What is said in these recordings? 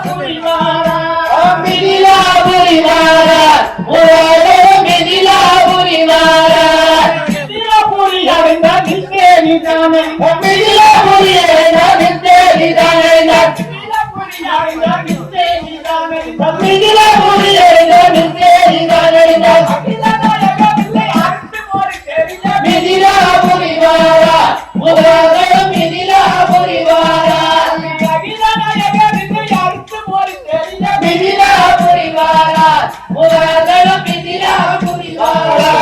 புரிவாரா மிதிலாபுரி வாரா மிதிலாபுரி அடைந்த நித்தேரி தானே மிதிலாபுரி அடைந்த நித்தேரி தானே மிதிலாபுரி அடைந்த நித்தேரி தானே மிதிலாபுரி அடைந்த நித்தேரி தானே மிதிலாபுரி வாரா முதலாளம் மிதிலாபுரி வாரா மிதிலாபுரி வாரா முதலாளம் மிதிலாபுரி வாரா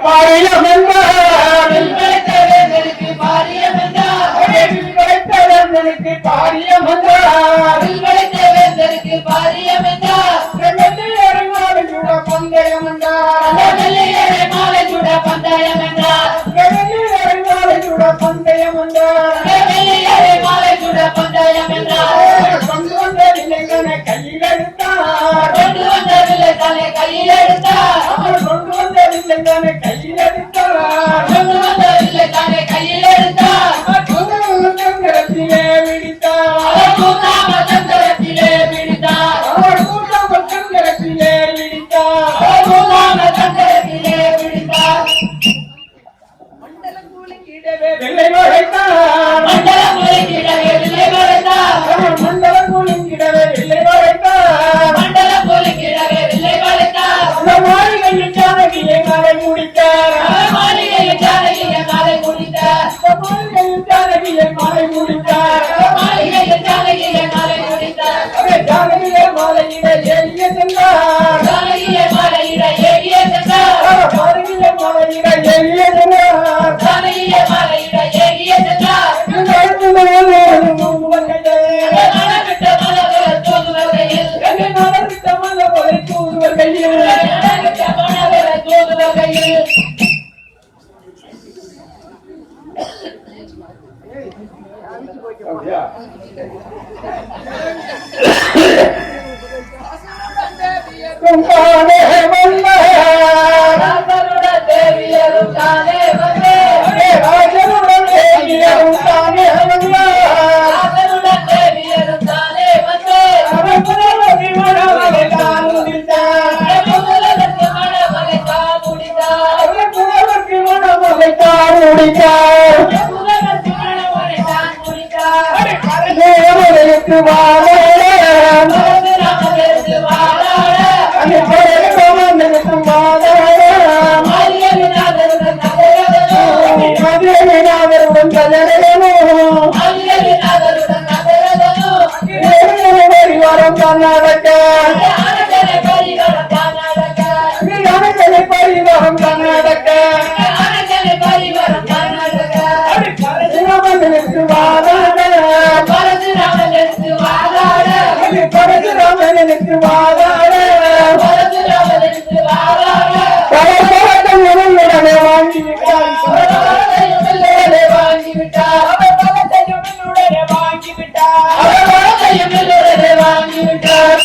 பாரியம் என்றார் வில்வெளித்தவேந்தனுக்கு பாரியம் என்றார் வில்வெளித்தவேந்தனுக்கு பாரியம் என்றார் வில்வெளித்தவேந்தனுக்கு பாரியம் என்றார் வெள்ளியரை மாலை சுட பந்தயம் என்றார் வெள்ளியரை மாலை சுட பந்தயம் என்றார் வெள்ளியரை மாலை சுட பந்தயம் என்றார் வெள்ளியரை மாலை சுட பந்தயம் என்றார் கொண்டு வந்த வில்லைகளை கையில் எடுத்தார் கொண்டு வந்த வில்லைகளை கையில் எடுத்தார் கொண்டு வந்த வில்லைகளை கையில் எடுத்தார் கொண்டு வந்த வில்லைகளை கையில் எடுத்தார் சந்திரத்திலே விடித்தார் சந்திரத்திலே விடித்தார் சந்திரத்திலே விடித்தார் சந்திரத்திலே விடித்தார் மண்டலம் கூலிக்கிடவே வெள்ளை வளைத்தார் மண்டலம் கூலிக்கிடவே வெள்ளை வளைத்தார் மண்டலம் கூலிக்கிடவே வெள்ளை வளைத்தார் மண்டலம் கூலிக்கிடவே வெள்ளை வளைத்தார் அந்த மாளிகையில் ஜானகியை காலை முடித்தார் மாளிகையில் ஜானகியை காலை முடித்தார் மாளிகையில் ஜானகியை காலை முடித்தார் மாளிகையில் ஜானகியை காலை முடித்தார் ஜானகியை மாலையிட ஏறிய சென்றார் ஜானகியை மாலையிட ஏறிய சென்றார் மாளிகையை மாலையிட ஏறிய சென்றார் ஜானகியை மாலையிட ஏறிய சென்றார் நடந்துவிட்ட மலர் தூதுவகையில் நடந்துவிட்ட மலர் தூதுவகையில் நடந்துவிட்ட மலர் தூதுவகையில் ராஜனுடன் தேவியரும் தானே வந்தே ராஜனுடன் தேவியரும் தானே வந்தே ராஜனுடன் தேவியரும் தானே வந்தே புதலத்தி மணமலை தான் முடித்தார் புதலத்தி மணமலை தான் முடித்தார் புதலத்தி மணமலை தான் முடித்தார் புதலத்தி மணமலை தான் முடித்தார் பரசுராமனுக்கு வாழாட பரசுராமனுக்கு வாழாட பரசுராமனுக்கு வாழாட மரியவிநாதருடன் மரியவிநாதருடன் கதறதனோ மரியவிநாதருடன் கதறதனோ பரிவாரம் கர்நாடக பரிவாரம் கர்நாடக பரிவாரம் கர்நாடக பரிவாரம் கர்நாடக பரசுராமனுக்கு வாழாட பரசுராமனுக்கு வாழாட பரசுராமனுக்கு வாழாட பரசுராமனுக்கு வாழாட பரசுராமன் உடனே வாங்கிவிட்டார் உடனே வாங்கிவிட்டார் உடனே வாங்கிவிட்டார் உடனே வாங்கிவிட்டார்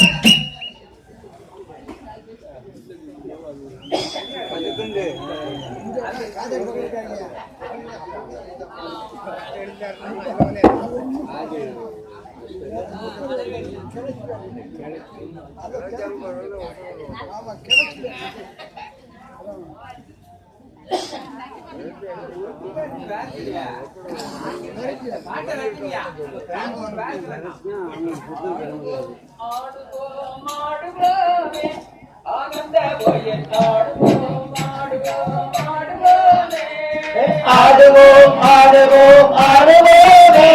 ஆடுவோம் ஆடுவோம் ஆடுவோமே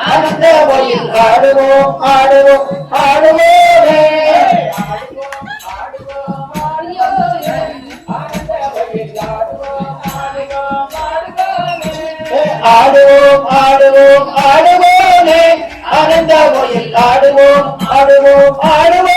ஆனந்த கோயில் ஆடுவோம் ஆடுவோம் ஆடுவோமே ஆடுவோம் ஆடுவோம் ஆடுவோமே ஆனந்த கோயில் ஆடுவோம் ஆடுவோம் ஆடுவோம்